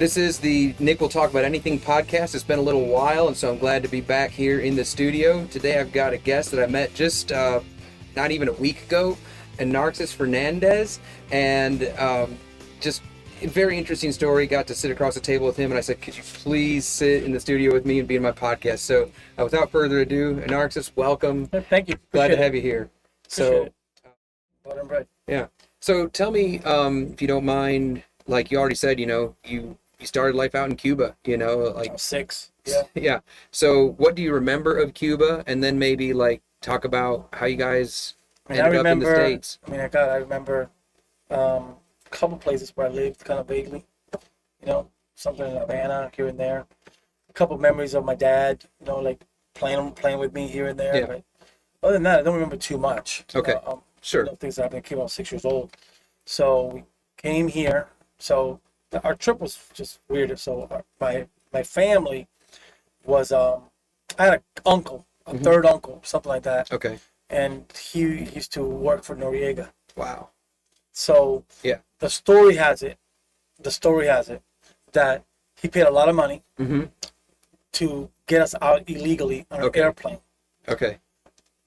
This is the Nick Will Talk About Anything podcast. It's been a little while, and so I'm glad to be back here in the studio. Today I've got a guest that I met just not even a week ago, Enarxis Fernandez, and just a very interesting story. Got to sit across the table with him, and I said, could you please sit in the studio with me and be in my podcast? So without further ado, Enarxis, welcome. Thank you. Glad to have you here. Yeah. So tell me, if you don't mind, like you already said, you started life out in Cuba, like I was 6. Yeah. Yeah. So what do you remember of Cuba? And then maybe like talk about how you guys ended up in the States. I remember a couple places where I lived kind of vaguely, something in Havana here and there. A couple memories of my dad, like playing with me here and there. Yeah. But other than that, I don't remember too much. Okay. Sure. Things that happened. I came out 6 years old. So we came here. So our trip was just weird. So my family was, I had an uncle, a third uncle, something like that. Okay. And he used to work for Noriega. Wow. So yeah, the story has it that he paid a lot of money to get us out illegally on an airplane. Okay.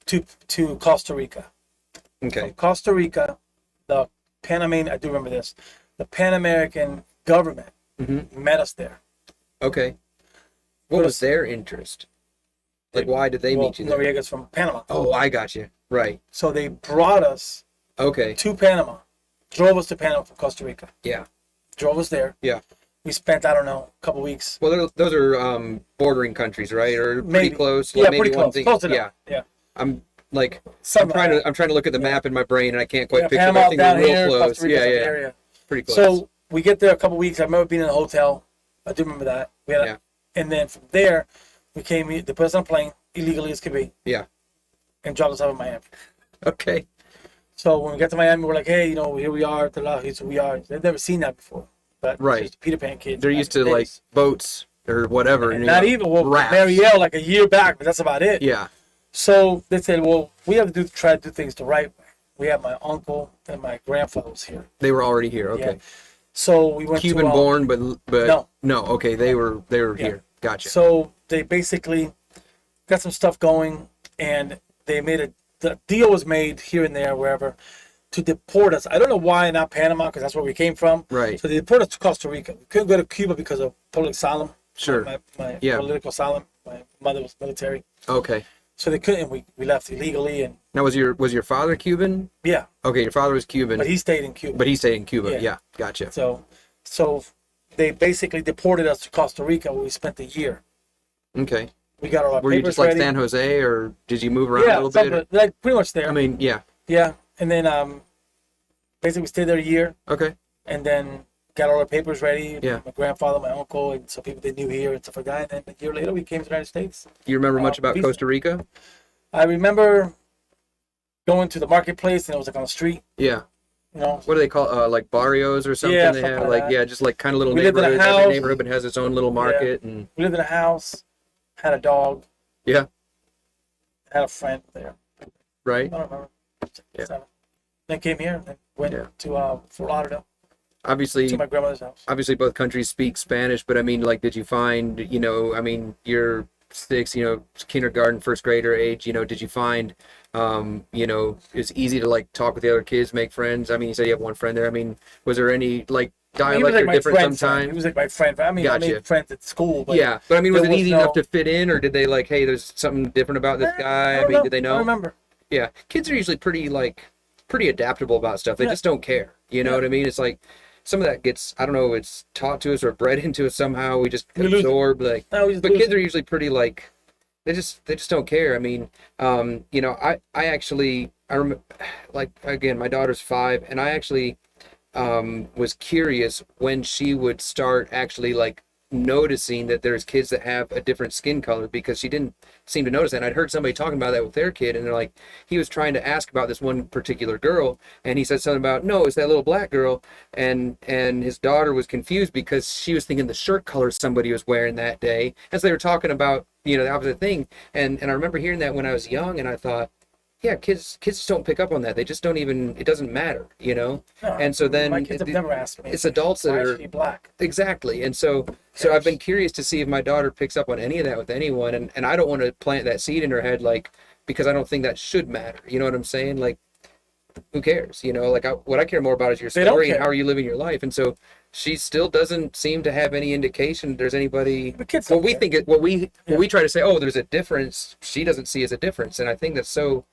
To Costa Rica. Okay. From Costa Rica, the Panamanian, I do remember this, the Pan American government met us there. Okay. What was their interest? Like, why did they meet you there? Noriega's from Panama. Oh, I got you. Right. So they brought us to Panama, drove us to Panama from Costa Rica. Yeah. Drove us there. Yeah. We spent, I don't know, a couple weeks. Well, those are bordering countries, right? Or maybe. Pretty close. Yeah, like maybe pretty close. Close enough. Yeah. Yeah. I'm trying to look at the map in my brain, and I can't quite picture. Panama, I think down we're here, real close. Costa Rica, Yeah. area. Pretty close. So we get there a couple weeks. I remember being in a hotel. I do remember that. And then from there, we came. They put us on a plane illegally as could be. Yeah. And dropped us off in Miami. Okay. So when we got to Miami, we're like, hey, here we are. Here's who we are. They've never seen that before. But just Peter Pan kids. They're used to like boats or whatever. And not even Marielle like a year back, but that's about it. Yeah. So they said, well, we have to try to do things the right way. We have my uncle and my grandfather was here. They were already here. Okay. Yeah. So we went Cuban born, but no. Okay, they were here. Gotcha. So they basically got some stuff going, and they made the deal was made here and there, wherever, to deport us. I don't know why not Panama, because that's where we came from. Right. So they deported us to Costa Rica. We couldn't go to Cuba because of public asylum. Sure. My political asylum. My mother was military. Okay. So they couldn't. We left illegally. And now was your father Cuban? Yeah. Okay, your father was Cuban. But he stayed in Cuba. Yeah. Gotcha. So they basically deported us to Costa Rica, where we spent a year. Okay. We got our Were you just like ready. San Jose, or did you move around a little bit? Yeah, like pretty much there. I mean, yeah. Yeah, and then basically we stayed there a year. Okay. And then got all our papers ready. Yeah. My grandfather, my uncle, and some people they knew here and stuff like that. And then a year later, we came to the United States. You remember much about Costa Rica? I remember going to the marketplace, and it was like on the street. Yeah. What do they call like barrios or something? Yeah, they something have like just like kind of little neighborhoods. Every neighborhood has its own little market, and we lived in a house, had a dog. Yeah. Had a friend there. Right. I don't remember. Yeah. Then came here and then went to Fort Lauderdale. Obviously, to my grandmother's house. Obviously, both countries speak Spanish, but I mean, like, did you find, you're 6, kindergarten, first grader age, did you find, it's easy to like talk with the other kids, make friends? I mean, you said you have one friend there. I mean, was there any like dialect or different sometimes? He was like my friend. I mean, gotcha. I made friends at school. But yeah, but I mean, was it easy enough to fit in, or did they like, hey, there's something different about this guy? I mean, did they know? I remember. Yeah, kids are usually pretty adaptable about stuff. They just don't care. You know what I mean? It's like some of that gets, I don't know, it's taught to us or bred into us somehow. We just absorb but kids are usually pretty like, they just don't care. I mean, I remember, like, again, my daughter's 5, and I actually was curious when she would start actually like noticing that there's kids that have a different skin color, because she didn't seem to notice that. And I'd heard somebody talking about that with their kid, and they're like, he was trying to ask about this one particular girl, and he said something about, no, it's that little black girl, and his daughter was confused because she was thinking the shirt color somebody was wearing that day, and so they were talking about the opposite thing, and I remember hearing that when I was young, and I thought, yeah, kids just don't pick up on that. They just don't even, it doesn't matter, you know? No, And so then my kids have never asked me. it's adults that Why are is she black? exactly. And so I've been curious to see if my daughter picks up on any of that with anyone, and I don't want to plant that seed in her head, like, because I don't think that should matter. You know what I'm saying? Like, who cares? You know, like what I care more about is your They don't story and care. how are you living your life. And so she still doesn't seem to have any indication there's anybody. The kids What don't we care. think it, what we try to say, oh, there's a difference. She doesn't see as a difference, and I think that's so,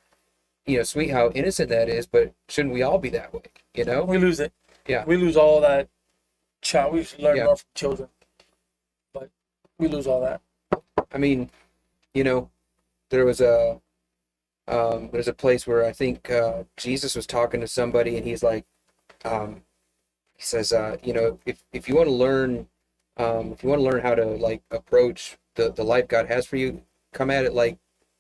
you know, sweet how innocent that is. But shouldn't we all be that way? You know? We lose it. Yeah. We lose all that. We should learn Yeah. more from children, but we lose all that. I mean, you know, there was there's a place where I think Jesus was talking to somebody, and he's like, he says, you know, if you want to learn, if you want to learn how to like approach the life God has for you, come at it like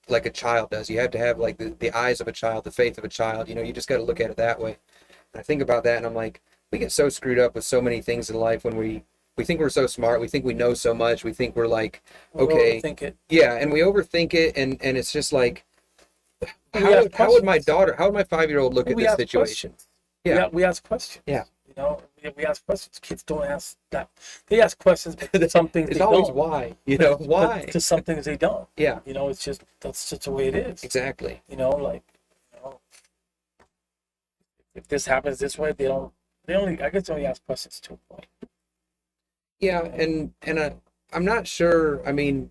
a child does. You have to have like the eyes of a child, the faith of a child. You know, you just got to look at it that way. And I think about that, and I'm like, we get so screwed up with so many things in life when we think we're so smart, we think we know so much, we think we're like, okay, Think it. yeah, and we overthink it, and it's just like, how would my 5-year-old look at We this ask situation? questions. Yeah. We ask questions. Yeah. You know, we ask questions. Kids don't ask that. They ask questions, but to some things It's they always don't. why, you know, But why? to some things they don't. Yeah, You know, that's just the way it is. exactly. You know, like, you know, if this happens this way, I guess they only ask questions to a point. Yeah, and I'm not sure. I mean,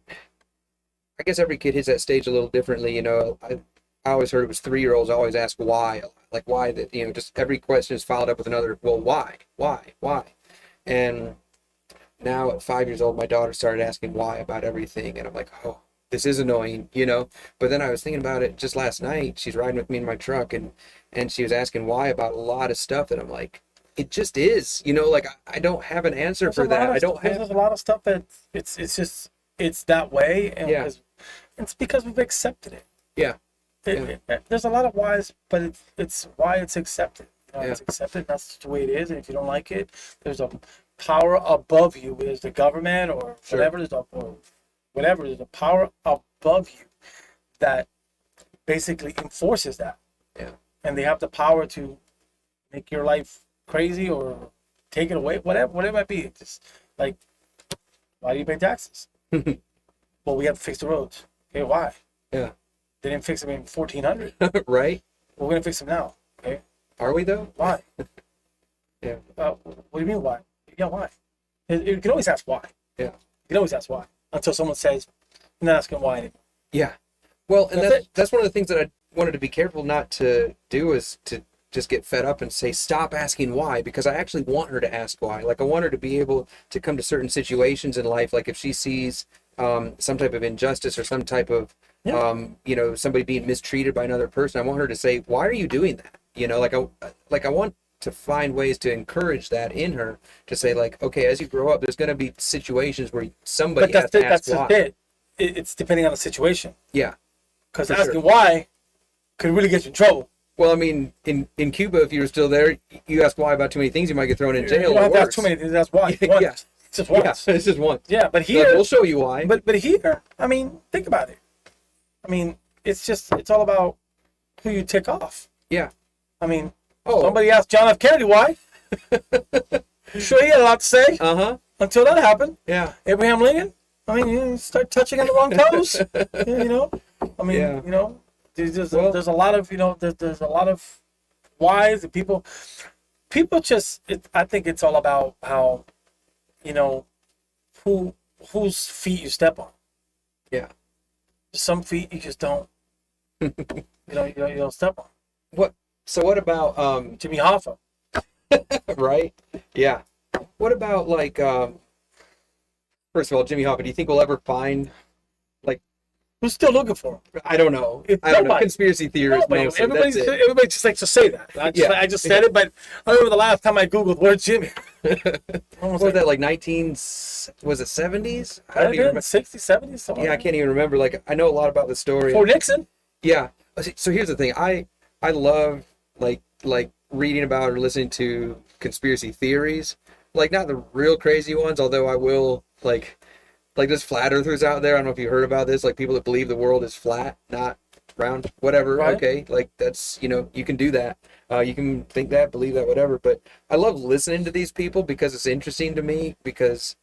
I guess every kid hits that stage a little differently. You know, I always heard it was 3-year-olds always ask why, like why that, you know, just every question is followed up with another, well, why? And now at 5 years old, my daughter started asking why about everything, and I'm like, oh, this is annoying, you know. But then I was thinking about it just last night. She's riding with me in my truck, and she was asking why about a lot of stuff that I'm like, it just is, you know, like I don't have an answer for that. I don't have. There's a lot of stuff that it's that way, and Yeah. it's because we've accepted it. Yeah. There's a lot of whys, but it's why it's accepted. You know, Yeah. it's accepted. That's the way it is. And if you don't like it, there's a power above you. There's the government or Sure. whatever. There's a power above you that basically enforces that. Yeah. And they have the power to make your life crazy or take it away, whatever it might be. It's just like, why do you pay taxes? Well, we have to fix the roads. Okay, why? Yeah. They didn't fix them in 1400. Right? We're gonna fix them now. Okay, Are we though? why? Yeah. What do you mean why? Yeah, why? You can always ask why. Yeah. You can always ask why until someone says, "I'm not asking why anymore." Yeah. Well, and That's it. that's one of the things that I wanted to be careful not to do, is to just get fed up and say, stop asking why, because I actually want her to ask why. Like, I want her to be able to come to certain situations in life, like if she sees some type of injustice or some type of, you know, somebody being mistreated by another person, I want her to say, why are you doing that? You know, like I want to find ways to encourage that in her, to say, like, okay, as you grow up, there's going to be situations where somebody has to ask why. That's it. It's depending on the situation. Yeah. Because For asking sure. why could really get you in trouble. Well, I mean, in Cuba, if you were still there, you ask why about too many things, you might get thrown in jail. You don't have or to ask worse. too many things. That's why. Yeah. Once. Just once. Yeah, it's just once. Yeah, but Like, here, we'll show you why. but here, I mean, think about it. I mean, it's all about who you tick off. Yeah. I mean, Oh. somebody asked John F. Kennedy why. You sure he had a lot to say Uh-huh. until that happened. Yeah. Abraham Lincoln. I mean, you start touching on the wrong toes. You know. I mean, Yeah. you know, there's Well- a lot of, you know, there's a lot of whys and people just. I think it's all about how, you know, whose feet you step on. Yeah. Some feet you just don't. you don't step on. So what about Jimmy Hoffa. right? Yeah. What about like first of all, Jimmy Hoffa, do you think we'll ever find, Who's still looking for him? I don't know. It's I don't know. nobody. Conspiracy theorists Nobody. mostly. That's it. Everybody just likes to say that. I just said it, but I remember the last time I Googled, where's Jimmy? What was that, like 19, was it 70s? I don't even remember. 60s, 70s, something. Yeah, I can't even remember. Like, I know a lot about the story. For Nixon? Yeah. So here's the thing. I love like reading about or listening to conspiracy theories. Like, not the real crazy ones, although I will like there's flat earthers out there. I don't know if you heard about this, like people that believe the world is flat, not round, whatever. Right. Okay, like that's, you can do that. You can think that, believe that, whatever. But I love listening to these people because it's interesting to me, because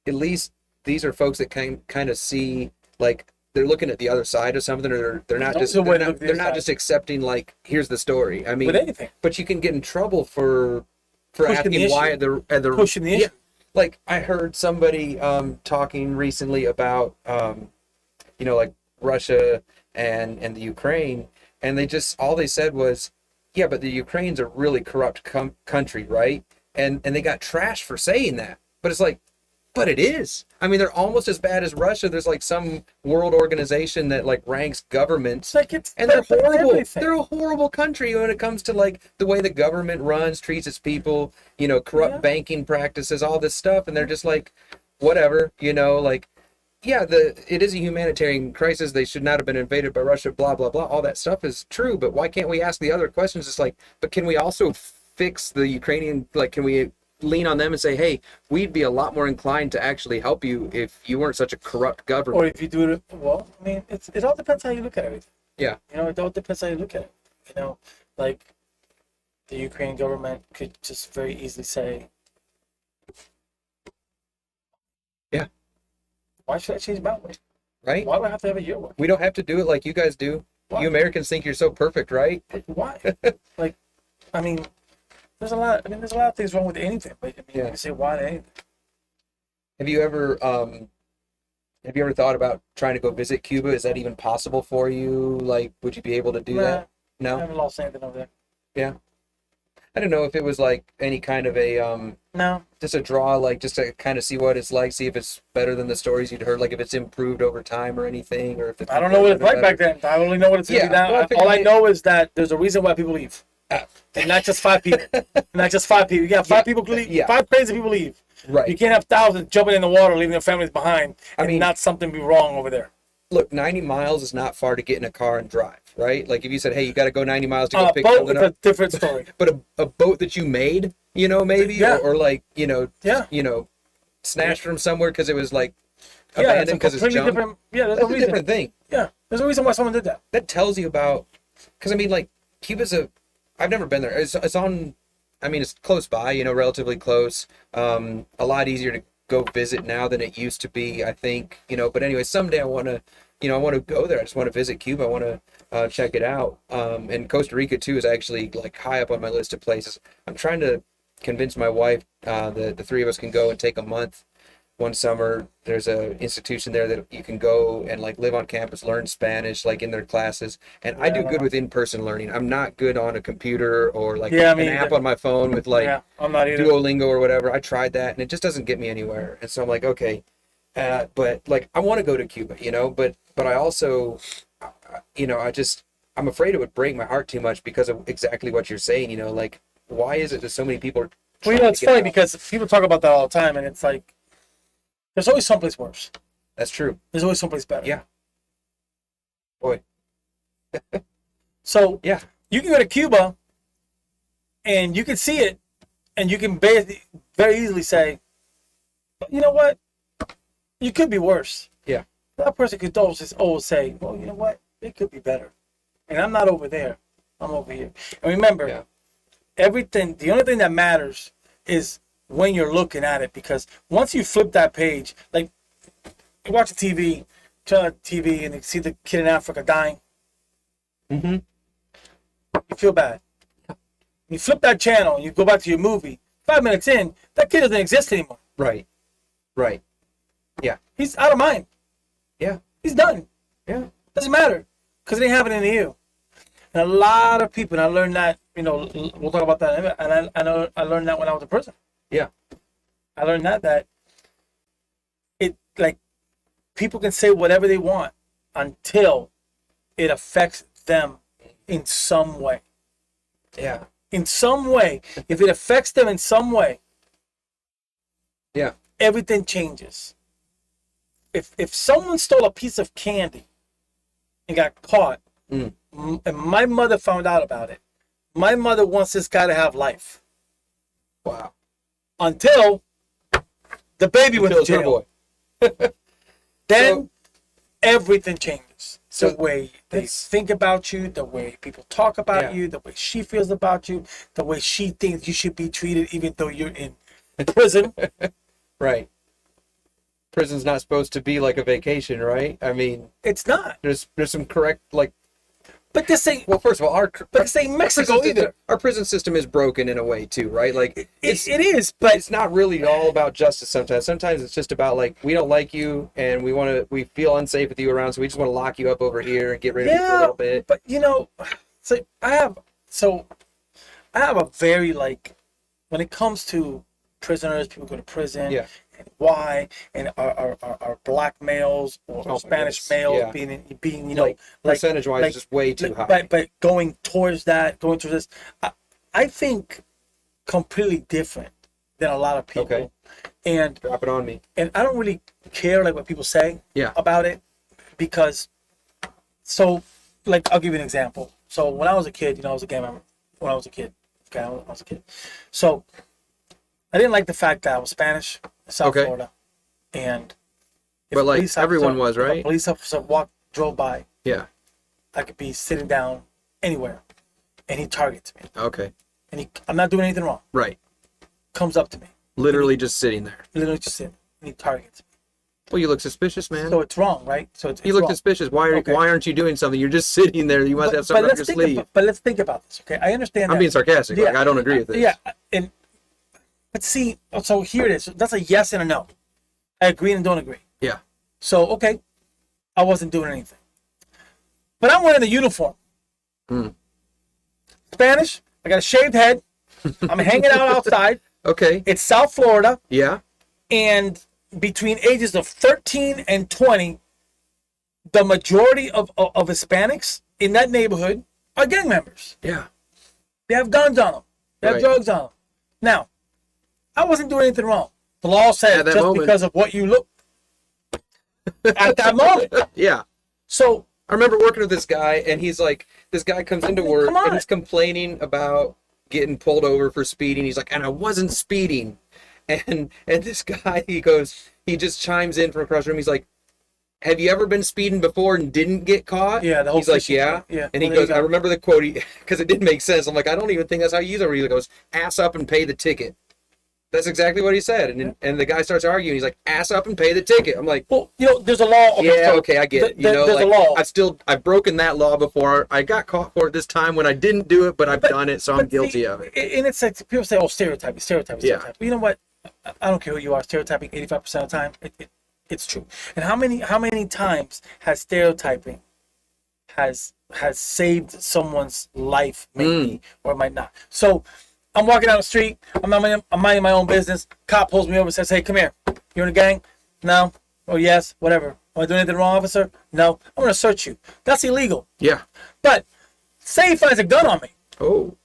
at least these are folks that kind of see, like, they're looking at the other side of something, or they're not just they're not just accepting, like, here's the story. I mean, with anything. but you can get in trouble for Pushing asking why the pushing the issue. Like, I heard somebody talking recently about like Russia and the Ukraine, and they just, all they said was, yeah, but the Ukraine's a really corrupt country, right? And they got trashed for saying that. But it's like, but it is. I mean, they're almost as bad as Russia. There's like some world organization that like ranks governments, Like and they're horrible. everything. They're a horrible country when it comes to like the way the government runs, treats its people, corrupt banking practices, all this stuff. And they're just like, whatever, like, yeah, it is a humanitarian crisis. They should not have been invaded by Russia, blah, blah, blah. All that stuff is true. But why can't we ask the other questions? It's like, but can we also fix the Ukrainian, like, can we lean on them and say, hey, we'd be a lot more inclined to actually help you if you weren't such a corrupt government? Or if you do it, well, I mean, it all depends how you look at everything. Yeah. It all depends how you look at it. Like the Ukrainian government could just very easily say, yeah, why should I change my way? Right? Why do I have to have it your way? We don't have to do it like you guys do. Why? You Americans think you're so perfect, right? Why? Like, I mean, there's a lot of things wrong with anything. But I mean, Yeah. you can say why to anything. Have you ever thought about trying to go visit Cuba? Is that even possible for you? Like, would you be able to do that? I No? haven't lost anything over there. Yeah. I don't know if it was like any kind of a No. just a draw, like just to kind of see what it's like, see if it's better than the stories you'd heard, like if it's improved over time or anything, or if the I don't know what it's like back then. I only know what it's going to be now. well, All I know is that there's a reason why people leave. And not just 5 people. Not just 5 people. You got 5 people leave. Yeah. 5 crazy people leave. Right. You can't have thousands jumping in the water, leaving their families behind, I and mean, not something be wrong over there. Look, 90 miles is not far to get in a car and drive, right? Like if you said, hey, you got to go 90 miles to go pick Boat something is a up. different story. But a boat that you made, maybe, Yeah. or like, Yeah. snatched from somewhere because it was like Yeah, it's a abandoned because it's completely junk. different. Yeah, there's That's a a reason. different thing. Yeah, there's a reason why someone did that. That tells you about, because I mean, like, Cuba's I've never been there. It's on, I mean, it's close by, relatively close. A lot easier to go visit now than it used to be, I think, but anyway, someday I want to go there. I just want to visit Cuba. I want to check it out. And Costa Rica too is actually like high up on my list of places. I'm trying to convince my wife that the 3 of us can go and take a month one summer. There's a institution there that you can go and like live on campus, learn Spanish, like in their classes. And I do good with in-person learning. I'm not good on a computer or like an app on my phone with like I'm not either. Duolingo or whatever. I tried that and it just doesn't get me anywhere. And so I'm like, okay, but like I want to go to Cuba, but I also, I'm afraid it would break my heart too much because of exactly what you're saying. Like, why is it that so many people are Well, it's funny because people talk about that all the time, and it's like there's always someplace worse. That's true. There's always someplace better. Yeah. Boy. So Yeah. you can go to Cuba, and you can see it, and you can very easily say, you know what, you could be worse. Yeah. That person could always say, well, you know what, it could be better, and I'm not over there, I'm over here. And remember, everything. The only thing that matters is when you're looking at it, because once you flip that page, like you watch TV, turn on TV, and you see the kid in Africa dying. Mm-hmm. You feel bad. You flip that channel and you go back to your movie. 5 minutes in, that kid doesn't exist anymore. Right. Yeah. He's out of mind. Yeah. He's done. Yeah. Doesn't matter because it ain't happening to you. And a lot of people, and I learned that. We'll talk about that. And I learned that when I was in prison. Yeah. I learned that it, like, people can say whatever they want until it affects them in some way. Yeah. In some way. If it affects them in some way, Yeah. everything changes. If someone stole a piece of candy and got caught, and my mother found out about it, my mother wants this guy to have life. Wow. Until the baby went to Her jail. boy. Then everything changes. the way they think about you, the way people talk about you, the way she feels about you, the way she thinks you should be treated, even though you're in prison. Right. Prison's not supposed to be like a vacation, right? I mean, it's not. There's some correct But this ain't. Well, first of all, this ain't Mexico either. Our prison system is broken in a way too, right? Like it is, but it's not really all about justice. Sometimes it's just about like we don't like you and we feel unsafe with you around, so we just want to lock you up over here and get rid of you for a little bit. But so I have a very when it comes to prisoners, people go to prison. Yeah. And why and are black males or Spanish males being percentage wise just way too high. But going towards this, I think completely different than a lot of people. Okay. And drop it on me. And I don't really care what people say about it, because I'll give you an example. So when I was a kid, I was a gang member. When I was a kid, so I didn't like the fact that I was Spanish. South Florida, and but everyone was, right? If a police officer drove by, I could be sitting down anywhere, and he targets me. Okay. And I'm not doing anything wrong. Right. Comes up to me. Literally just sitting there. Literally just sitting, and he targets me. Well, you look suspicious, man. So it's wrong, right? So you look suspicious. Why aren't you doing something? You're just sitting there. You must have something up your sleeve. But let's think about this, okay? I understand. I'm being sarcastic. Yeah, I don't agree with this. Yeah, but see, so here it is. That's a yes and a no. I agree and don't agree. Yeah. So, okay, I wasn't doing anything. But I'm wearing the uniform. Spanish, I got a shaved head. I'm hanging out outside. Okay. It's South Florida. Yeah. And between ages of 13 and 20, the majority of Hispanics in that neighborhood are gang members. Yeah. They have guns on them. They have drugs on them. Now, I wasn't doing anything wrong. The law says just because of what you look at that moment. Yeah. So I remember working with this guy, and he's like, this guy comes into work and he's complaining about getting pulled over for speeding. He's like, and I wasn't speeding. And this guy, he just chimes in from across the room. He's like, have you ever been speeding before and didn't get caught? Yeah, he's like, yeah. And he goes, I remember the quote, because it didn't make sense. I'm like, I don't even think that's how you use it. He goes, ass up and pay the ticket. That's exactly what he said. And the guy starts arguing. He's like, ass up and pay the ticket. I'm like, well, there's a law. Okay, I get it. There's a law. I've broken that law before. I got caught for it this time when I didn't do it, but I've done it, so I'm guilty of it. And it's like, people say, oh, stereotyping. Yeah. You know what? I don't care who you are. Stereotyping 85% of the time, it's true. And how many times has stereotyping has saved someone's life, maybe, or it might not. So I'm walking down the street. I'm minding my own business. Cop pulls me over and says, hey, come here. You're in a gang? No. Oh, yes. Whatever. Am I doing anything wrong, officer? No. I'm going to search you. That's illegal. Yeah. But say he finds a gun on me. Oh.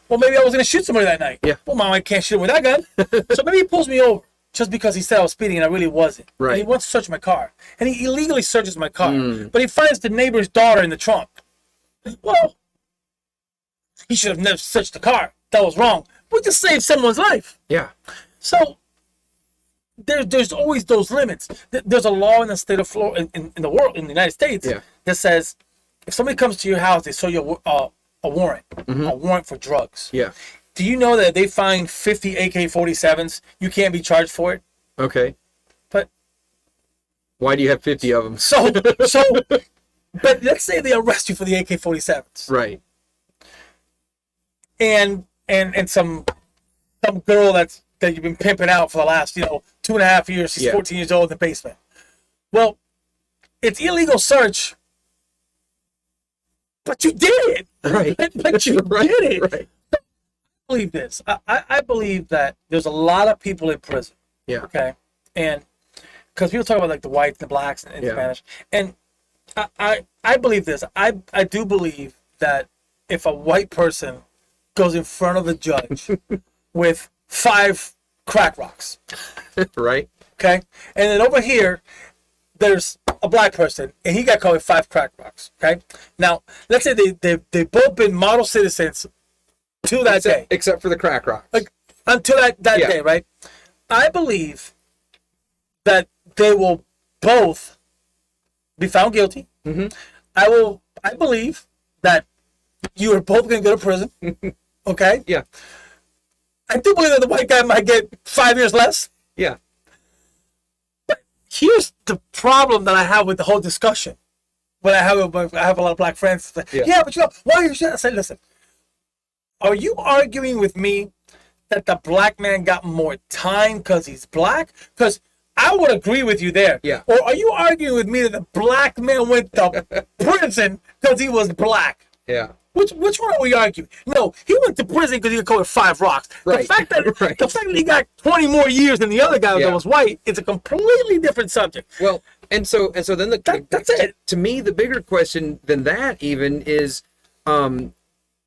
Well, maybe I was going to shoot somebody that night. Yeah. Well, Mom, I can't shoot him with that gun. So maybe he pulls me over just because he said I was speeding and I really wasn't. Right. And he wants to search my car. And he illegally searches my car. But he finds the neighbor's daughter in the trunk. Well, he should have never searched the car. That was wrong. We just saved someone's life. Yeah. So there's always those limits. There's a law in the state of Florida, in the world, in the United States, that says if somebody comes to your house, they show you a warrant, a warrant for drugs. Yeah. Do you know that if they find 50 AK-47s, you can't be charged for it? Okay. But why do you have 50 of them? So, but let's say they arrest you for the AK-47s. Right. And some girl that you've been pimping out for the last 2.5 years. She's 14 years old in the basement. Well, it's illegal search, but you did it. Right. But you did it. Right. I believe this. I believe that there's a lot of people in prison. Yeah. Okay. And because people talk about like the whites, the blacks, and Spanish, and I believe this. I do believe that if a white person goes in front of the judge with 5 crack rocks. Right. Okay. And then over here, there's a black person, and he got caught with 5 crack rocks. Okay. Now, let's say they both been model citizens to that day. Except for the crack rocks. Like, until that day, right? I believe that they will both be found guilty. I believe that you are both going to go to prison. Okay. Yeah. I do believe that the white guy might get 5 years less. Yeah. But here's the problem that I have with the whole discussion. When I have a lot of black friends. Yeah, but why are you saying? I say, listen, are you arguing with me that the black man got more time because he's black? Because I would agree with you there. Yeah. Or are you arguing with me that the black man went to prison because he was black? Yeah. Which one are we arguing? No, he went to prison because he got caught with 5 rocks. Right. The fact that he got 20 more years than the other guy that was white is a completely different subject. Well, and so then that's it. To me, the bigger question than that even is,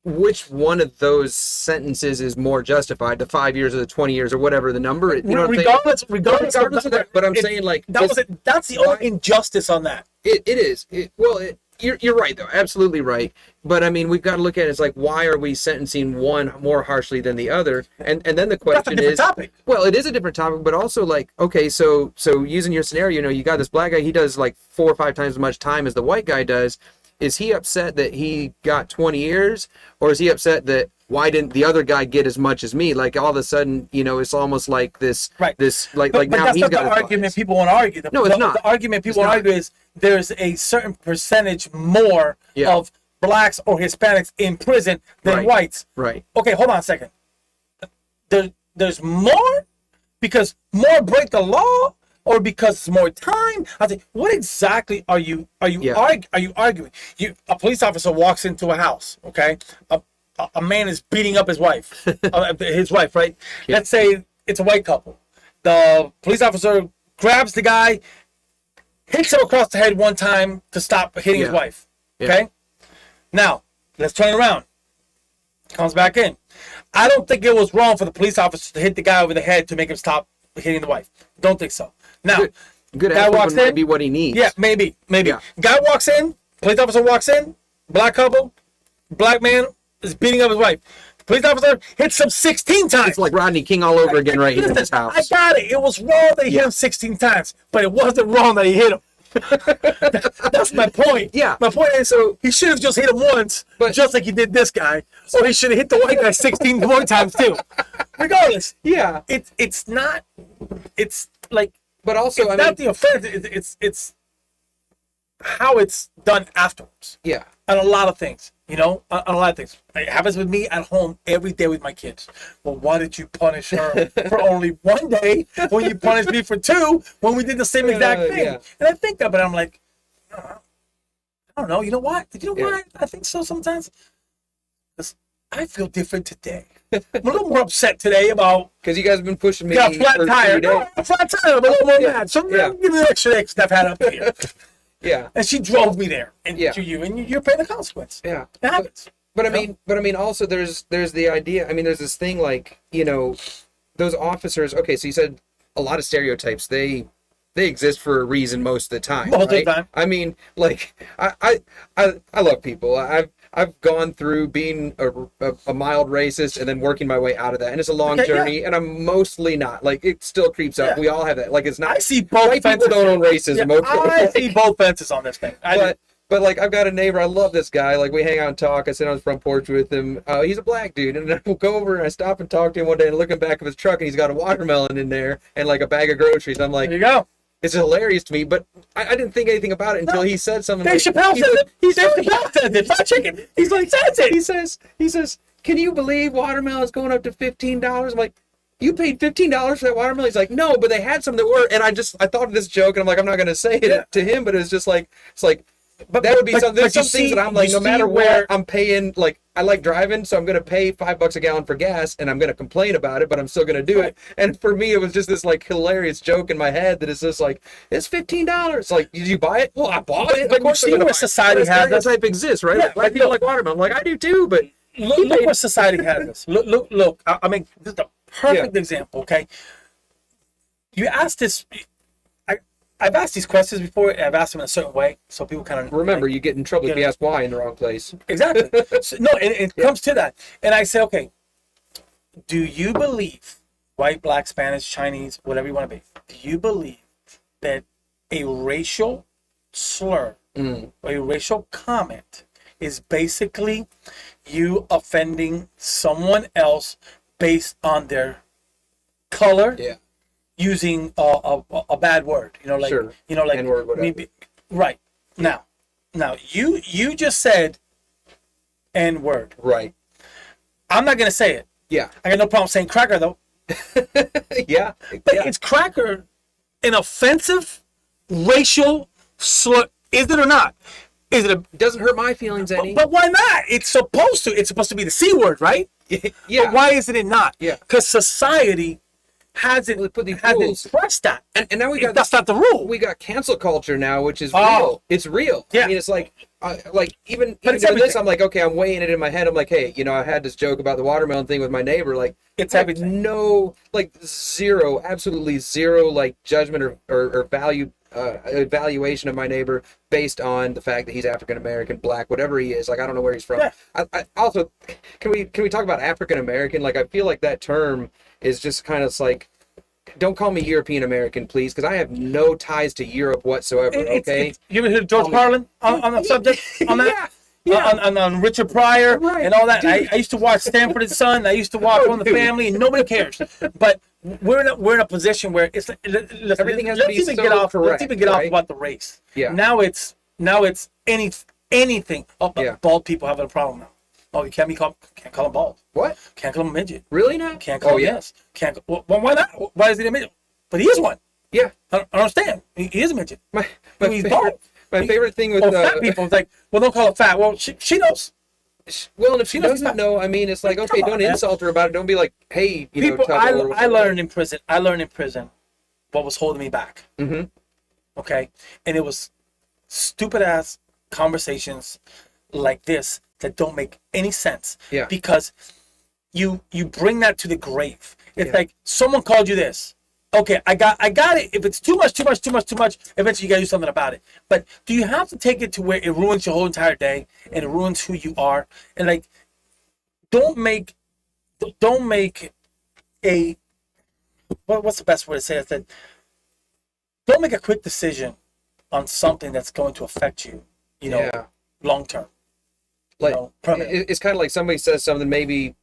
which one of those sentences is more justified? The 5 years or the 20 years or whatever the number? You know regardless of that. But I'm saying like that's the only injustice on that. It is. You're right though, absolutely right. But I mean, we've got to look at it as like, why are we sentencing one more harshly than the other? And then the question is, topic. Well, it is a different topic, but also like, okay, so using your scenario, you got this black guy, he does like 4 or 5 times as much time as the white guy does. Is he upset that he got 20 years, or is he upset that why didn't the other guy get as much as me? Like all of a sudden, it's almost like this, right? But now that's not the argument people want to argue. No, it's not. The argument people want to argue is there's a certain percentage more of blacks or Hispanics in prison than whites. Right. Okay, hold on a second. There's more because more break the law, or because it's more time. I think, what exactly are you arguing? A police officer walks into a house, okay? A man is beating up his wife, right? Yeah. Let's say it's a white couple. The police officer grabs the guy, hits him across the head one time to stop hitting his wife, okay? Now, let's turn it around. Comes back in. I don't think it was wrong for the police officer to hit the guy over the head to make him stop hitting the wife. Don't think so. Now, good guy walks in. Might be what he needs. Yeah, maybe. Yeah. Guy walks in. Police officer walks in. Black couple. Black man is beating up his wife. The police officer hits him 16 times. It's like Rodney King all over again, right here in this house. I got it. It was wrong that he hit him 16 times, but it wasn't wrong that he hit him. That's my point. Yeah. My point is, so he should have just hit him once, but just like he did this guy, or he should have hit the white guy 16 more times too. Regardless. Yeah. It's not. It's like. But also, it's not the offense. It's how it's done afterwards. Yeah. On a lot of things, on a lot of things. It happens with me at home every day with my kids. Well, why did you punish her for only 1 day when you punished me for 2 when we did the same exact thing? Yeah. And I think of it, I'm like, I don't know. You know what? Why I think so sometimes? Because I feel different today. I'm a little more upset today about because you guys have been pushing me. Got a flat tire. No, a flat tire. I'm a little more mad. So give me the extra day I've had up here. Yeah. And she drove me there, and to you, and you're paying the consequence. Yeah. It happens. But I mean, also there's the idea. I mean, there's this thing like those officers. Okay, so you said a lot of stereotypes. They exist for a reason most of the time. Most of the time. I mean, like I love people. I've gone through being a mild racist and then working my way out of that, and it's a long journey. And I'm mostly not. Like it still creeps up. We all have that. Like it's not. I see both. White people don't own racism. I see both fences on this thing. But like I've got a neighbor. I love this guy. Like we hang out and talk. I sit on his front porch with him. He's a black dude, and I will go over and I stop and talk to him one day and look in the back of his truck, and he's got a watermelon in there and like a bag of groceries. I'm like, there you go. It's hilarious to me, but I didn't think anything about it until he said something. Dave Chappelle says it. Dave Chappelle says it. Fried chicken. He's like, says it. He says, can you believe watermelon is going up to $15? I'm like, you paid $15 for that watermelon? He's like, no, but they had some that were. And I thought of this joke, and I'm like, I'm not going to say it to him, but it's just like, but that would be something. There's some things that I'm like, no matter what, I'm paying. Like I like driving, so I'm gonna pay $5 a gallon for gas, and I'm gonna complain about it, but I'm still gonna do it. And for me, it was just this like hilarious joke in my head that it's just like, it's $15. Like, did you buy it? Well, I bought it. But you see where society has this type exists, right? Yeah, I feel like watermelon. Like I do too, but look where society has this. Look. I mean, this is a perfect example. Okay, you asked this. I've asked these questions before, and I've asked them in a certain way, so people kind of remember. You get in trouble if you ask why in the wrong place. Exactly. So, no, it comes to that, and I say, okay, do you believe white, black, Spanish, Chinese, whatever you want to be? Do you believe that a racial slur A racial comment is basically you offending someone else based on their color, using a bad word. Like like N-word, whatever. maybe right now. You just said N-word. Right. I'm not gonna say it. Yeah. I got no problem saying cracker though. Yeah. But is cracker an offensive racial slur? Is it or not? Is it doesn't hurt my feelings any. But why not? It's supposed to. It's supposed to be the C word, right? Yeah. But why isn't it not? Yeah. Because society hasn't expressed that. And now that's not the rule. We got cancel culture now, which is real. It's real. Yeah. I mean, it's like even doing this, I'm like, okay, I'm weighing it in my head. I'm like, hey, I had this joke about the watermelon thing with my neighbor. Like, it's everything. No, like zero, absolutely zero, like judgment or value. Evaluation of my neighbor based on the fact that he's African American, black, whatever he is. Like, I don't know where he's from. Yeah. I also, can we talk about African American? Like, I feel like that term is just kind of like, don't call me European American, please, because I have no ties to Europe whatsoever. Okay. You ever hear George Carlin on the subject on that? Yeah. On Richard Pryor and all that. I used to watch Stanford and Son. I used to watch On the Family, and nobody cares. But we're in a position where it's everything has to be so correct. Let's even get off about the race. Yeah. Now it's anything. Bald people having a problem now. Oh, you can't call them bald. What? Can't call them midget. Really not? Can't call him yes. Can't. Well, why not? Why is he a midget? But he is one. Yeah. I don't understand. He is a midget. He's bald. My favorite thing with fat people is like, well, don't call her fat. Well, she knows. Well, and if she doesn't know, I mean, it's like, okay, don't insult her about it. Don't be like, hey, people. I learned in prison. What was holding me back. Mm-hmm. Okay, and it was stupid ass conversations like this that don't make any sense. Yeah. Because you bring that to the grave. It's like someone called you this. Okay, I got it. If it's too much, eventually you gotta do something about it. But do you have to take it to where it ruins your whole entire day and it ruins who you are? And like, don't make a what's the best way to say it? That don't make a quick decision on something that's going to affect you, long term. Like, it's kind of like somebody says something, maybe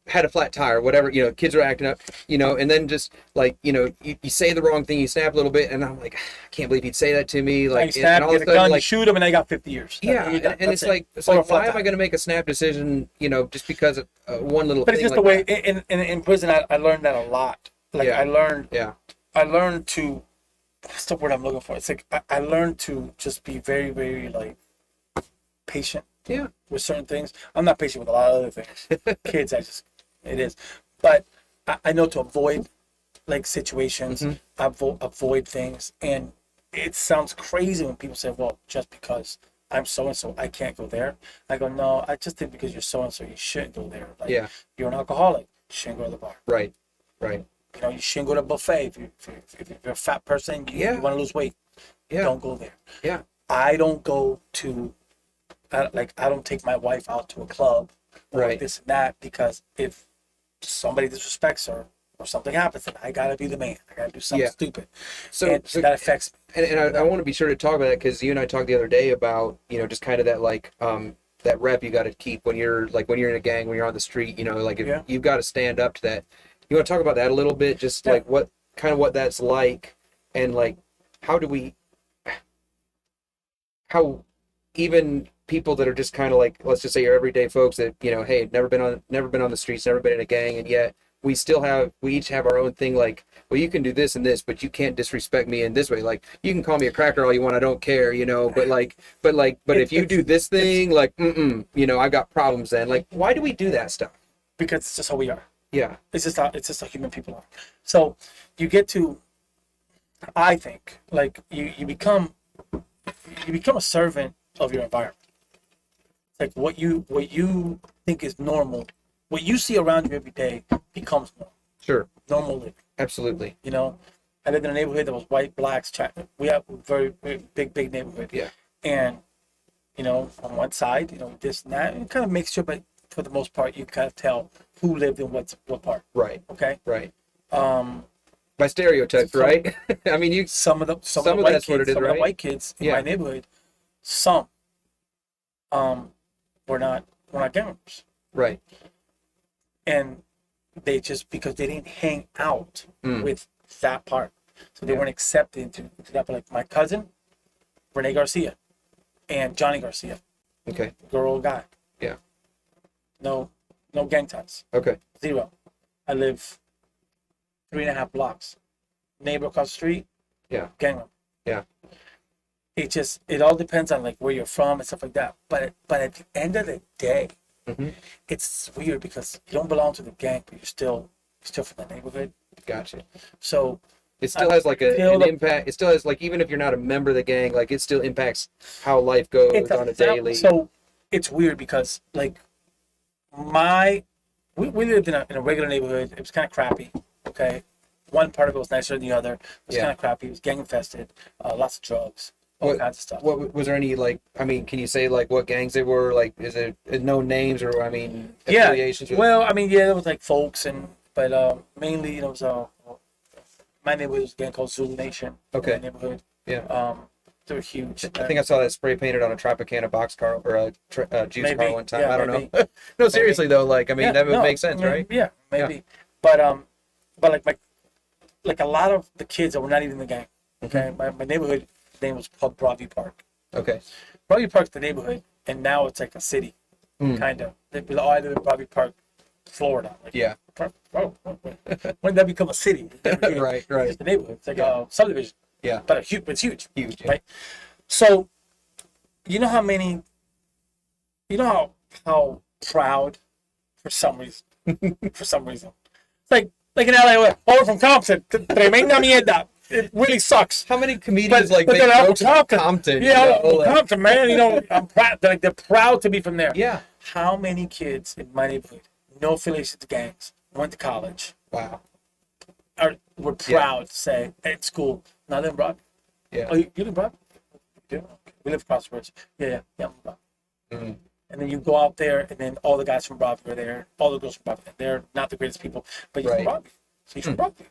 had a flat tire, whatever, kids are acting up, and then just like, you say the wrong thing, you snap a little bit, and I'm like, I can't believe he'd say that to me. Like, snap, get a gun, like, shoot him, and I got 50 years. Yeah, and it's like, why am I going to make a snap decision, just because of one little thing? But it's just the way, in prison, I learned that a lot. Like, I learned to, what's the word I'm looking for? It's like, I learned to just be very, very, like, patient. Yeah, with certain things. I'm not patient with a lot of other things. Kids, it is. But I know to avoid like situations, avoid things. And it sounds crazy when people say, well, just because I'm so-and-so, I can't go there. I go, no, I just think because you're so-and-so, you shouldn't go there. Like, you're an alcoholic, you shouldn't go to the bar. Right. You shouldn't go to a buffet. If you're a fat person, you want to lose weight, don't go there. Yeah. I don't go to... I don't take my wife out to a club or this and that, because if somebody disrespects her or something happens, then I gotta be the man. I gotta do something stupid. So that affects me. And I want to be sure to talk about that, because you and I talked the other day about just kind of that, like, that rep you got to keep when you're in a gang, when you're on the street. Like, if you've got to stand up to that. You want to talk about that a little bit, just like what that's like, and like how even people that are just kind of like, let's just say your everyday folks that, hey, never been on the streets, never been in a gang, and yet we each have our own thing. Like, well, you can do this and this, but you can't disrespect me in this way. Like, you can call me a cracker all you want, I don't care, but if you do this thing, like, I've got problems then. Like, why do we do that stuff? Because it's just how we are. Yeah. It's just how human people are. So you get to, I think, like, you become a servant of your environment. Like, what you think is normal, what you see around you every day becomes normal. Sure. Normal living. Absolutely. I lived in a neighborhood that was white, blacks, we have a very, very big neighborhood. Yeah. And, on one side, this and that, it kind of mixture, but for the most part, you kind of tell who lived in what part. Right. Okay. Right. By stereotypes, right? I mean, some of the that's what it is, right? The white kids in my neighborhood Some were not gang members, Right. and they just because they didn't hang out with that part, so they weren't accepted into that. But like my cousin, Rene Garcia, and Johnny Garcia, Okay. girl, guy, Yeah. no gang ties, Okay. zero. I live 3.5 blocks. Neighbor across the street, Yeah. gang member. Yeah. It all depends on like where you're from and stuff like that. But at the end of the day, it's weird because you don't belong to the gang, but you're still from the neighborhood. Gotcha. So it still has like an impact. It still has like, even if you're not a member of the gang, like it still impacts how life goes on a daily. So it's weird because like we lived in a regular neighborhood. It was kind of crappy. Okay, one part of it was nicer than the other. It was kind of crappy. It was gang infested. Lots of drugs. All kinds of stuff. What was there any like? I mean, can you say like what gangs they were? Like, is it known names or I mean affiliations? Well, I mean, there was like folks but mainly it was my neighborhood was a gang called Zulu Nation. Okay. My neighborhood. Yeah. They were huge. I think I saw that spray painted on a Tropicana boxcar or a juice car one time. Yeah, I don't know. No, seriously though, like I mean that would make sense, right? Yeah, maybe. Yeah. But like a lot of the kids that were not even in the gang. Okay, my neighborhood name was called Broadview Park. Okay. Broadview Park's the neighborhood, and now it's like a city, kind of. I live in Broadview Park, Florida. Like, yeah. When did that become a city? Right. It's the neighborhood. It's like a subdivision. Yeah. But it's huge. Huge. Yeah. Right. So, you know how proud for some reason. Like in LA, we're from Compton. Tremenda mierda. It really sucks. How many comedians make jokes about Compton? Yeah, Compton, man. I'm proud. They're proud to be from there. Yeah. How many kids in my neighborhood, no affiliation to gangs, went to college? Wow. Were proud to say at school, no, I live in Broadview. Yeah. Oh, you live in Broadview? Yeah. We live across the bridge. Yeah, I'm in Broadview. Mm-hmm. And then you go out there, and then all the guys from Broadview are there. All the girls from Broadview. They're not the greatest people, but you're from Broadview. So you're from Broadview.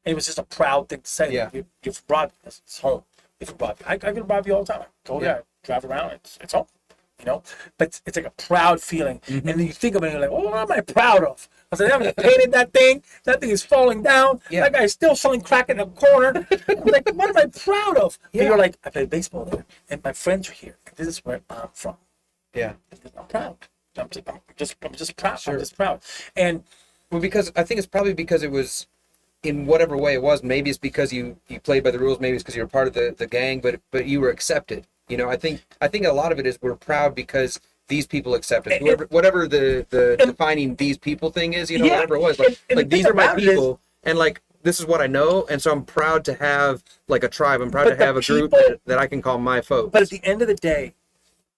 And it was just a proud thing to say. Yeah. You're from Broadview. It's home. You're from Broadview. I go to Broadview all the time. I go there, drive around. It's home. But it's like a proud feeling. And then you think about it, you're like, what am I proud of? I said, I haven't painted that thing. That thing is falling down. Yeah. That guy's still selling crack in the corner. I'm like, what am I proud of? Yeah. But you're like, I played baseball there, and my friends are here. And this is where I'm from. Yeah. I'm proud. I'm just proud. Sure. I'm just proud. And well, because I think it's probably because it was in whatever way it was. Maybe it's because you played by the rules. Maybe it's because you're part of the gang, but you were accepted. I think a lot of it is we're proud because these people accept us. Whatever the defining these people thing is, whatever it was, like these are my people, and like this is what I know, and so I'm proud to have like a tribe. I'm proud to have a group that I can call my folks. But at the end of the day,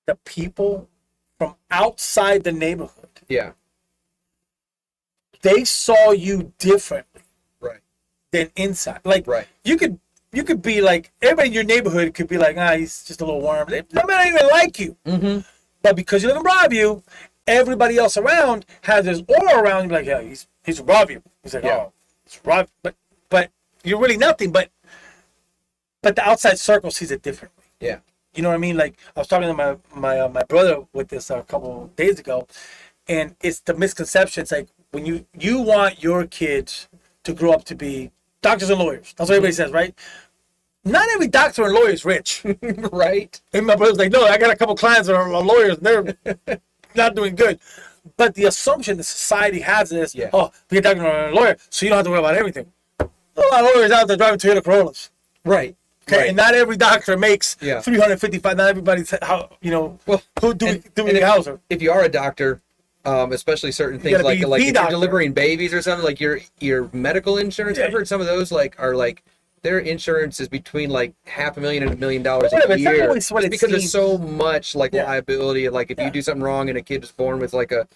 the people from outside the neighborhood, they saw you differently, right, than inside. Like, right. You could be like, everybody in your neighborhood could be like, he's just a little worm. They might not even like you. Mm-hmm. But because you live in Broadview, everybody else around has this aura around you, like, yeah, he's from Broadview. He's like, it's Broadview. But you're really nothing. But the outside circle sees it differently. Yeah. You know what I mean? Like, I was talking to my brother with this a couple of days ago, and it's the misconception. It's like when you want your kids to grow up to be doctors and lawyers. That's what everybody says, right? Not every doctor and lawyer is rich. Right. And my brother's like, no, I got a couple clients that are lawyers, and they're not doing good. But the assumption the society has is, be a doctor and a lawyer, so you don't have to worry about everything. A lot of lawyers out there driving Toyota Corollas. Right. Okay, right. And not every doctor makes 355. Not everybody's who do we house her? If you are a doctor, especially certain things like if you're delivering babies or something, like your medical insurance. I've heard some of those are their insurance is between like $500,000 and $1 million a year. It's because there's so much liability. Like if you do something wrong and a kid is born with like a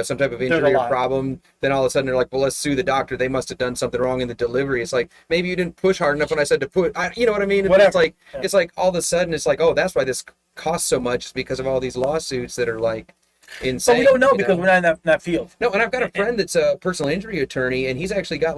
some type of injury or problem, then all of a sudden they're like, well, let's sue the doctor. They must have done something wrong in the delivery. It's like maybe you didn't push hard enough when I said to put. You know what I mean? Whatever. It's like all of a sudden it's like, oh, that's why this costs so much. It's because of all these lawsuits that are like insane. But we don't know because we're not in that field. No, and I've got a friend that's a personal injury attorney, and he's actually got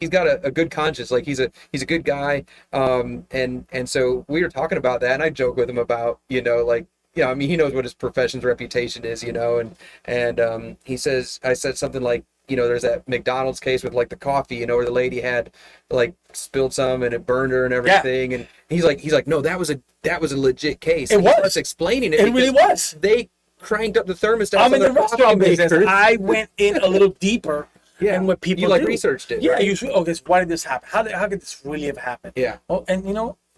he's got a good conscience. Like he's a good guy. And so we were talking about that, and I joke with him about, like, yeah, I mean, he knows what his profession's reputation is, and he says, I said something like, there's that McDonald's case with like the coffee, where the lady had like spilled some and it burned her and everything. Yeah. And he's like, no, that was a legit case. It was. Us explaining it. It really was. They cranked up the thermostat. I'm in the restaurant business. I went in a little deeper. Yeah. And what people do. Researched it. Yeah. Right? Okay. So why did this happen? How could this really have happened? Yeah. Oh, and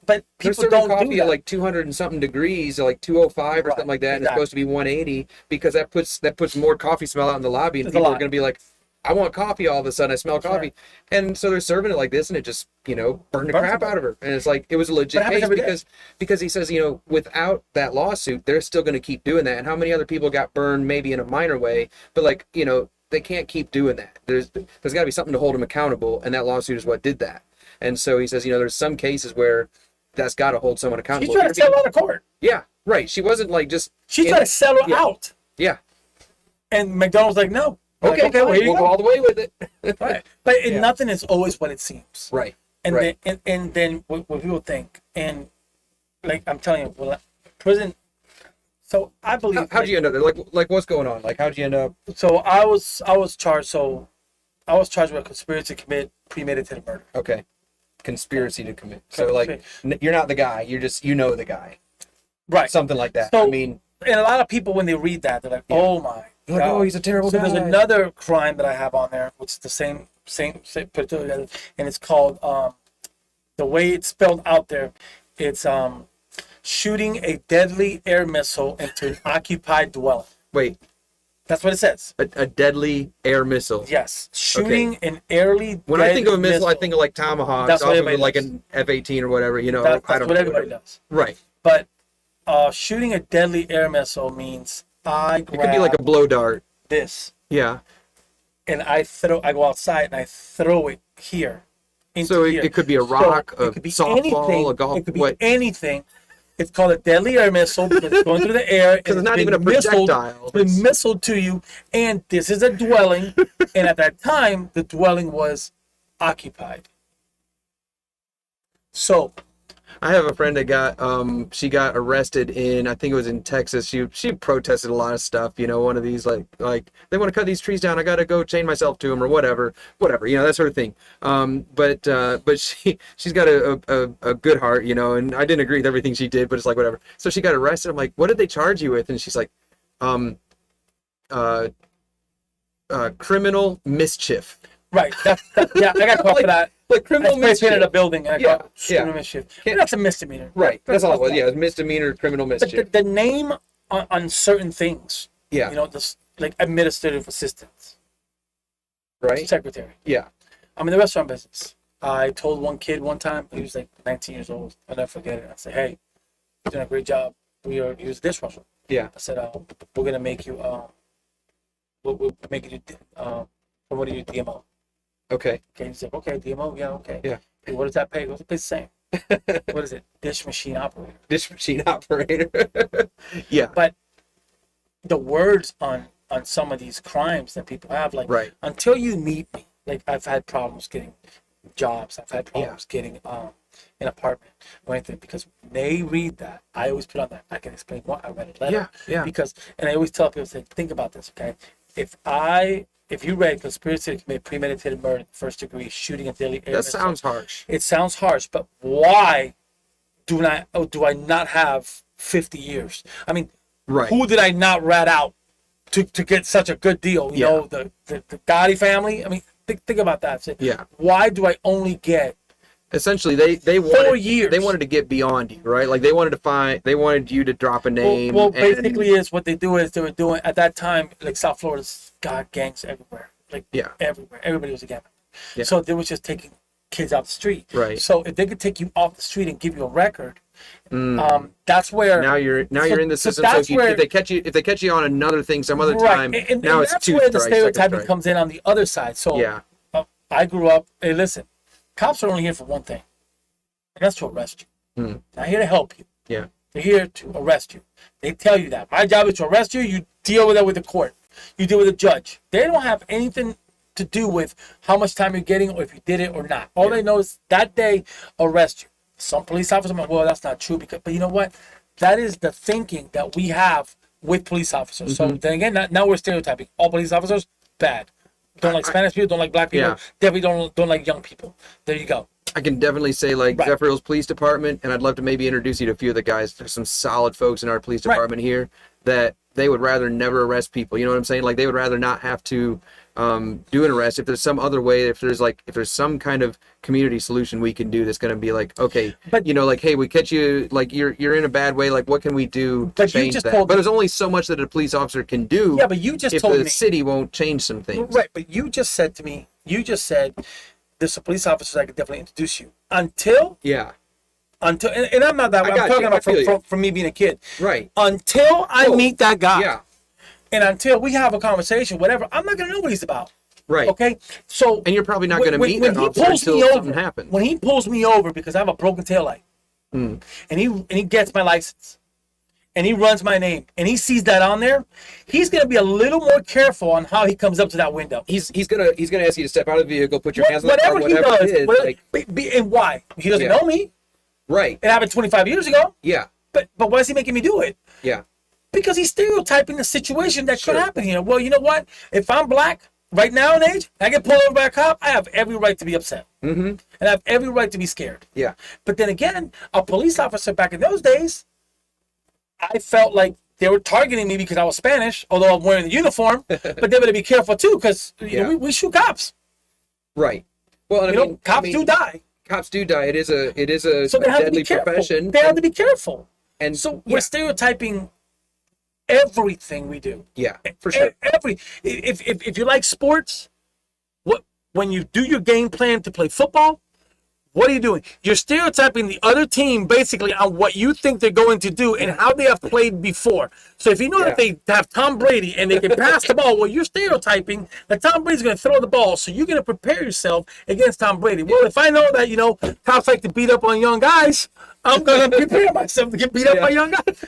but people don't coffee do that. At like 200 and something degrees, like 205 or something like that, and it's supposed to be 180 because that puts more coffee smell out in the lobby, and people are going to be like, I want coffee all of a sudden. I smell coffee. Right. And so they're serving it like this, and it just, burned the crap out of her. And it's like, it was a legit case because he says, without that lawsuit, they're still going to keep doing that. And how many other people got burned maybe in a minor way, but like, they can't keep doing that. There's got to be something to hold them accountable, and that lawsuit is what did that. And so he says, there's some cases where that's got to hold someone accountable. She's trying to sell her out of court. Yeah, right. She wasn't like just... She's trying to sell her out. Yeah. And McDonald's like, no. Okay, we'll go all the way with it. Right. But nothing is always what it seems. Right. And right. then what people think, and like I'm telling you, prison. So I believe. How'd you end up there? Like what's going on? Like how'd you end up? So I was charged. So I was charged with conspiracy to commit premeditated murder. Okay. Conspiracy to commit. So like you're not the guy. You're just the guy. Right. Something like that. So, I mean, and a lot of people when they read that, they're like, oh my. Like, oh, he's a terrible guy. So there's another crime that I have on there, which is the same put together, and it's called the way it's spelled out there. It's shooting a deadly air missile into an occupied dwelling. Wait, that's what it says. A deadly air missile. Yes, shooting an airly. When I think of a missile, I think of like Tomahawk. That's what everybody like an F-18 or whatever. That's what everybody does. Right. But shooting a deadly air missile means. It could be like a blow dart. This. Yeah. And I go outside and I throw it here. So it could be a rock, a softball, a golf. It could be anything. It's called a deadly air missile because it's going through the air. Because it's not even a projectile. It's been missiled to you, and this is a dwelling. And at that time, the dwelling was occupied. So. I have a friend that she got arrested in, I think it was in Texas. She protested a lot of stuff, one of these like they want to cut these trees down. I got to go chain myself to them or whatever, that sort of thing. But she's got a good heart, and I didn't agree with everything she did, but it's like, whatever. So she got arrested. I'm like, what did they charge you with? And she's like, criminal mischief. Right. Yeah, I got caught for that. Like criminal mischief. At a building. And I got criminal mischief. Yeah. That's a misdemeanor. Right. That's all it was. Yeah, it was misdemeanor, criminal mischief. But the name on certain things. Yeah. This like administrative assistants. Right. Secretary. Yeah. I'm in the restaurant business. I told one kid one time, he was like 19 years old. I'll never forget it. I said, hey, you're doing a great job. He was a dishwasher. Yeah. I said, we're gonna make you we'll make you promote you DMO. Okay. Okay, he said, okay, DMO, yeah, okay. Yeah. Hey, what does that pay? What's it pay the same? What is it? Dish machine operator. Dish machine operator. Yeah. But the words on some of these crimes that people have, like, right. Until you meet me, like, I've had problems getting jobs. I've had problems getting an apartment or anything, because when they read that, I always put on that. I can explain why I read a letter. Yeah. Because, and I always tell people, say, think about this, okay? If you read conspiracy to commit premeditated murder, first degree, shooting a deadly air missile, sounds harsh. It sounds harsh, but why do I not have 50 years? I mean, right. Who did I not rat out to get such a good deal? You know, the Gotti family. I mean, think about that. Say, why do I only get? Essentially, they wanted 4 years. They wanted to get beyond you, right? Like they wanted you to drop a name. Well, basically, is what they do is they were doing at that time. Like South Florida's got gangs everywhere. Like everywhere, everybody was a gang. Yeah. So they was just taking kids off the street. Right. So if they could take you off the street and give you a record, that's where now you're in the system. So if they catch you on another thing some other time, and now it's that's 2 where the strikes, stereotyping comes in on the other side. So I grew up. Hey, listen, cops are only here for one thing, and that's to arrest you. They're not here to help you. Yeah. They're here to arrest you. They tell you that. My job is to arrest you. You deal with that with the court. You deal with the judge. They don't have anything to do with how much time you're getting or if you did it or not. All they know is that day, arrest you. Some police officers are, well, that's not true. But you know what? That is the thinking that we have with police officers. So then again, now we're stereotyping. All police officers, bad. Don't like Spanish people, don't like black people, definitely don't like young people. There you go. I can definitely say, like, Zephyr Hills Police Department, and I'd love to maybe introduce you to a few of the guys. There's some solid folks in our police department here that they would rather never arrest people. You know what I'm saying? Like, they would rather not have to do an arrest. If there's some other way, if there's some kind of community solution we can do that's going to be like, okay, but, you know, like, hey, we catch you, like, you're in a bad way. Like, what can we do to change that? But there's only so much that a police officer can do. Yeah, but you just told me. If the city won't change some things. Right, but you just said to me, there's a police officer I could definitely introduce you. Until, and I'm not that way. I'm talking about from me being a kid. Right. Until I meet that guy. Yeah. And until we have a conversation, whatever, I'm not going to know what he's about. Right. Okay? So. And you're probably not going to meet that officer until something happens. When he pulls me over because I have a broken taillight, and he gets my license, and he runs my name, and he sees that on there, he's going to be a little more careful on how he comes up to that window. He's gonna ask you to step out of the vehicle, put your hands on the car, whatever it is. And why? He doesn't know me. Right. It happened 25 years ago. Yeah. But why is he making me do it? Yeah. Because he's stereotyping the situation that could happen here. Well, you know what? If I'm black right now in age, I get pulled over by a cop, I have every right to be upset. And I have every right to be scared. Yeah. But then again, a police officer back in those days, I felt like they were targeting me because I was Spanish, although I'm wearing the uniform. But they better be careful too, because you know, we shoot cops. Right. Well, and I mean, cops do die. Cops do die. It is a so deadly profession. They have to be careful. And so we're stereotyping everything we do. Yeah, for sure. If you like sports, when you do your game plan to play football, what are you doing? You're stereotyping the other team basically on what you think they're going to do and how they have played before. So if you know that they have Tom Brady and they can pass the ball, well, you're stereotyping that Tom Brady's going to throw the ball. So you're going to prepare yourself against Tom Brady. Well, if I know that, you know, cops like to beat up on young guys, I'm going to prepare myself to get beat up by young guys.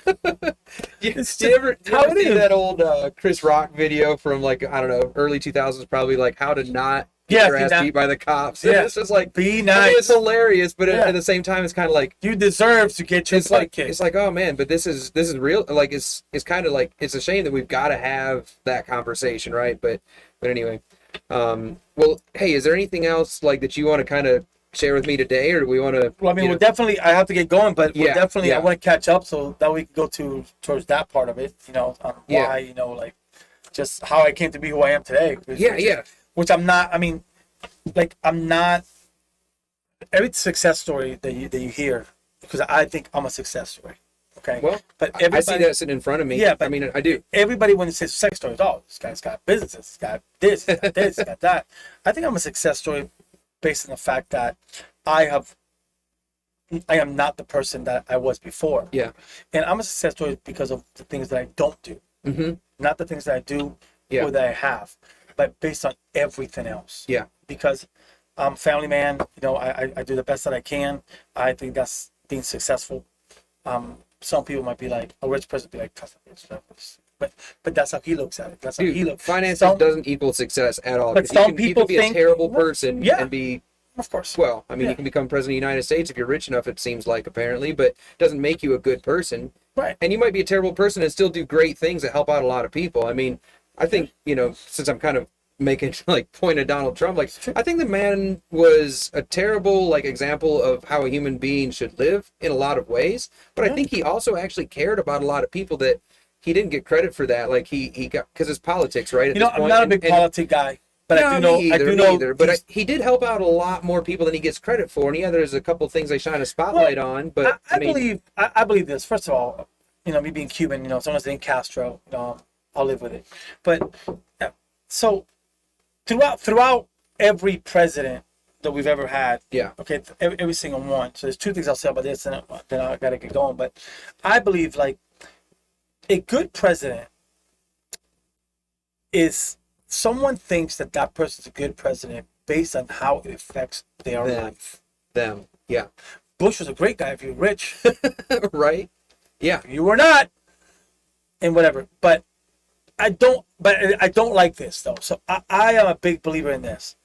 you ever see that old Chris Rock video from, like, I don't know, early 2000s, probably, like, how to not get your ass beat by the cops? Yeah. It's just like, be nice. I mean, it's hilarious, but at the same time, it's kind of like, you deserve to get your butt kicked. It's like, oh man, but this is real. Like, it's kind of like, it's a shame that we've got to have that conversation, right? But anyway, well, hey, is there anything else like that you want to kind of share with me today, or do we want to? Well, I mean, we're definitely. I have to get going, but we're definitely. I want to catch up so that we can go towards that part of it. You know, why, you know, like just how I came to be who I am today. Which I'm not. I mean, like, I'm not. Every success story that you hear, because I think I'm a success story. Okay. Well, but I see that sitting in front of me. Yeah, but I mean, I do. Everybody, when it says success stories, oh, this guy's got businesses, he's got this, he's got this, he's got that. I think I'm a success story based on the fact that I am not the person that I was before. Yeah. And I'm a success story because of the things that I don't do. Not the things that I do or that I have, but based on everything else. Yeah. Because I'm a family man. You know, I do the best that I can. I think that's being successful. Some people might be like, a rich person be like, but that's how he looks at it. That's how he looks. Finances doesn't equal success at all. But some people you can be a terrible person and be, of course. Well, I mean, you can become president of the United States if you're rich enough, it seems like, apparently, but it doesn't make you a good person. Right. And you might be a terrible person and still do great things that help out a lot of people. I mean, I think, you know, since I'm kind of making like point of Donald Trump, like, I think the man was a terrible like example of how a human being should live in a lot of ways, but I think he also actually cared about a lot of people that he didn't get credit for that. Like he got, because it's politics, right? You know, I'm not a big politic guy, but I do know. But he did help out a lot more people than he gets credit for. And there's a couple things they shine a spotlight on. But I believe this. First of all, you know, me being Cuban, you know, someone's named Castro, I'll live with it. But so throughout every president that we've ever had, okay, every single one. So there's two things I'll say about this, and then I gotta get going. But I believe like a good president is someone thinks that person's a good president based on how it affects their life. Yeah. Bush was a great guy if you were rich, right? Yeah, you were not, and whatever. But I don't like this though. So I am a big believer in this.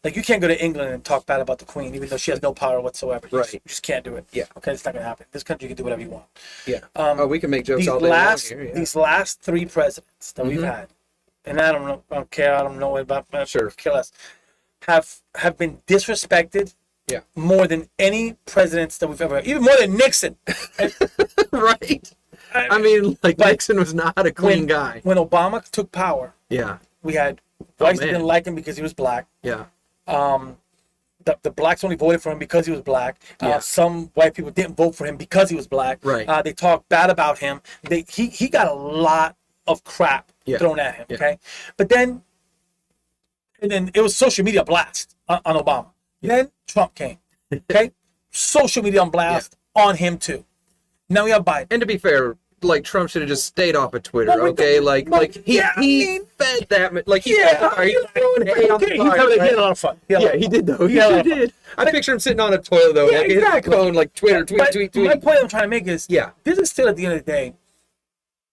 Like, you can't go to England and talk bad about the Queen, even though she has no power whatsoever. You just can't do it. Yeah. Okay, it's not gonna happen. This country, you can do whatever you want. Yeah. We can make jokes all day long here. Yeah. These last 3 presidents that we've had, and I don't care. I don't know about kill us. Have been disrespected. Yeah. More than any presidents that we've ever had. Even more than Nixon. Right. I mean, like, Nixon was not a clean guy. When Obama took power. Yeah. We had whites that didn't like him because he was black. Yeah. The blacks only voted for him because he was black. Some white people didn't vote for him because he was black. Right. They talked bad about him. He got a lot of crap thrown at him. Okay, but then it was social media blast on Obama. Then Trump came. Okay, social media on blast on him too. Now we have Biden. And to be fair, like, Trump should have just stayed off of Twitter, okay? He fed that, like, he was throwing hate on the fire. He had a lot of fun. He did, though. He sure did. I picture him sitting on a toilet, though, like, exactly. phone, like, Twitter, tweet. My point I'm trying to make is, this is still, at the end of the day,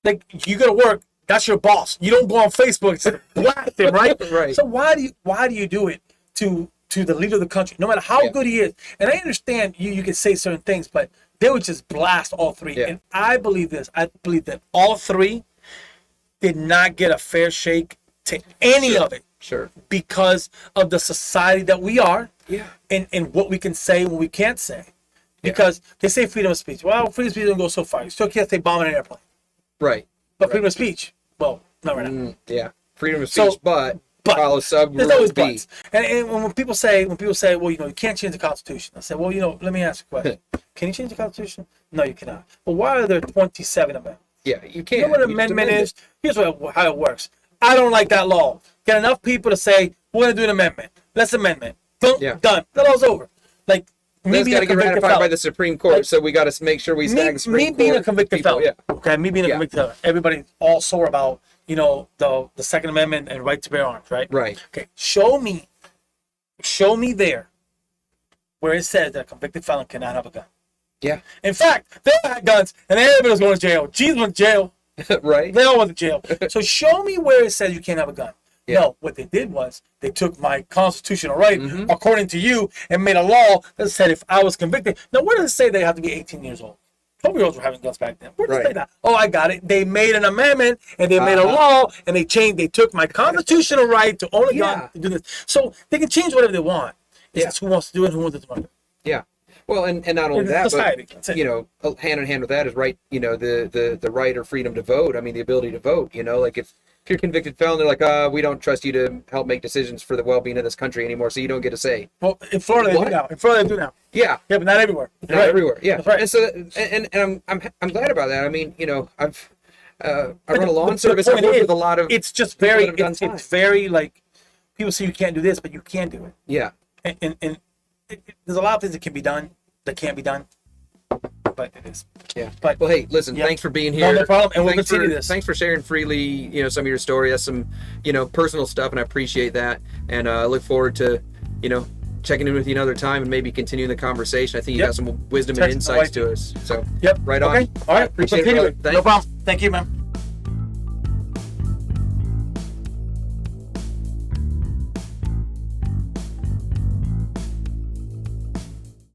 like, you go to work, that's your boss. You don't go on Facebook and blast him, right? Right. So why do you do it to the leader of the country, no matter how good he is? And I understand you can say certain things, but they would just blast all 3. Yeah. And I believe this. I believe that all 3 did not get a fair shake to any of it. Sure. Because of the society that we are. Yeah. And what we can say and what we can't say. Because they say freedom of speech. Well, freedom of speech doesn't go so far. You still can't say bombing an airplane. Right. But freedom of speech, well, not right now. Yeah. Freedom of speech, but follow sub there's rule always B. buts. And when people say, well, you can't change the Constitution. I say, well, let me ask you a question. Can you change the Constitution? No, you cannot. But why are there 27 amendments? Yeah, you can't. You know what an amendment is? Here's how it works. I don't like that law. Get enough people to say, we're going to do an amendment. Let's amendment. Boom, done. The law's over. Like, me being a convicted felon. by the Supreme Court, so we got to make sure we snag the Supreme Court. Me being a convicted felon. Yeah. Okay, me being a convicted felon. Everybody's all sore about, the Second Amendment and right to bear arms, right? Right. Okay, show me there where it says that a convicted felon cannot have a gun. Yeah. In fact, they all had guns, and everybody was going to jail. Jesus went to jail. Right. They all went to jail. So show me where it says you can't have a gun. Yeah. No, what they did was they took my constitutional right, according to you, and made a law that said if I was convicted. Now, where does it say they have to be 18 years old? 12-year-olds were having guns back then. Where does it say that? Oh, I got it. They made an amendment, and they made a law, and they took my constitutional right to own a gun to do this. So they can change whatever they want. It's just who wants to do it, who wants to do it. Yeah. Well, and not only that, but hand in hand with that is the right or freedom to vote. I mean, the ability to vote. Like if you're a convicted felon, they're like, we don't trust you to help make decisions for the well-being of this country anymore, so you don't get to say. Well, in Florida they do now. Yeah, but not everywhere. Not everywhere. Yeah. That's right. And so, and I'm glad about that. I mean, I've I run a lawn service. I've worked with a lot of. It's just very. It's very like people say you can't do this, but you can do it. Yeah. And there's a lot of things that can be done that can't be done, but it is. Yeah. But well, hey, listen. Thanks for being here. No problem. And we'll continue this. Thanks for sharing freely. Some of your story. That's some, personal stuff, and I appreciate that. And I look forward to, checking in with you another time and maybe continuing the conversation. I think you got some wisdom and insights to us. So. Yep. Right on. Okay. All right. Appreciate it. No problem. Thank you, man.